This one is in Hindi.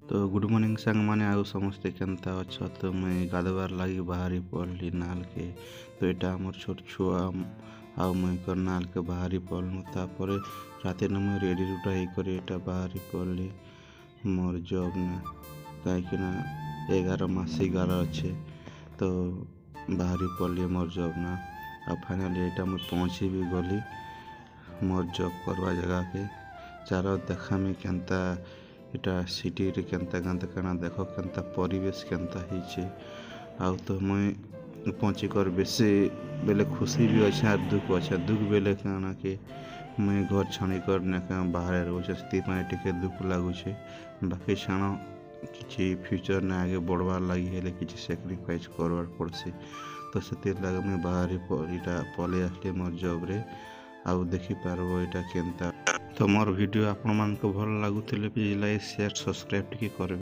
तो गुड मॉर्निंग सांग माने आउ समस्ते केनता अच्छ। तो मुई गाधवार लगी बाहरी पड़ली नाल के। तो एटा हमर छोट छुआ आउ मुई कर नाल के बाहरी पड़लु। तापरे राते न मुई रेडी रुटा ही करे एटा बाहरी पड़ली मोर जॉब ना कहीं ना 11 मासी 11 अच्छे। तो बाहरी पड़ली मोर जॉब ना आ फाइनली एटा मुई पहुँची भी गली मोर जॉब करवा जगह के। चार देखा में केनता इटा सिटी रे केनता गांता काना देखो केनता परिवेश केनता हिचे। आउ तो मुई पहुँची कर बेसे बेले खुशी भी अच्छे और दुख अच्छे। दुख बेले काना के मुई घर छाणी कर ने बाहर रोचे से टिके दुख लगुचे। बाकी छाण कि फ्यूचर ने आगे बढ़वार लगी हेले किसी सैक्रिफाइस करवार पड़सी। तो से लगे मुई बाहर इटा पले आसली मोर जॉब रे। आउ देखी पारबो इटा केनता। तो मोर वीडियो आपण मान को भल लागुथिले प्लीज लाइक शेयर सब्सक्राइब टिके करबे।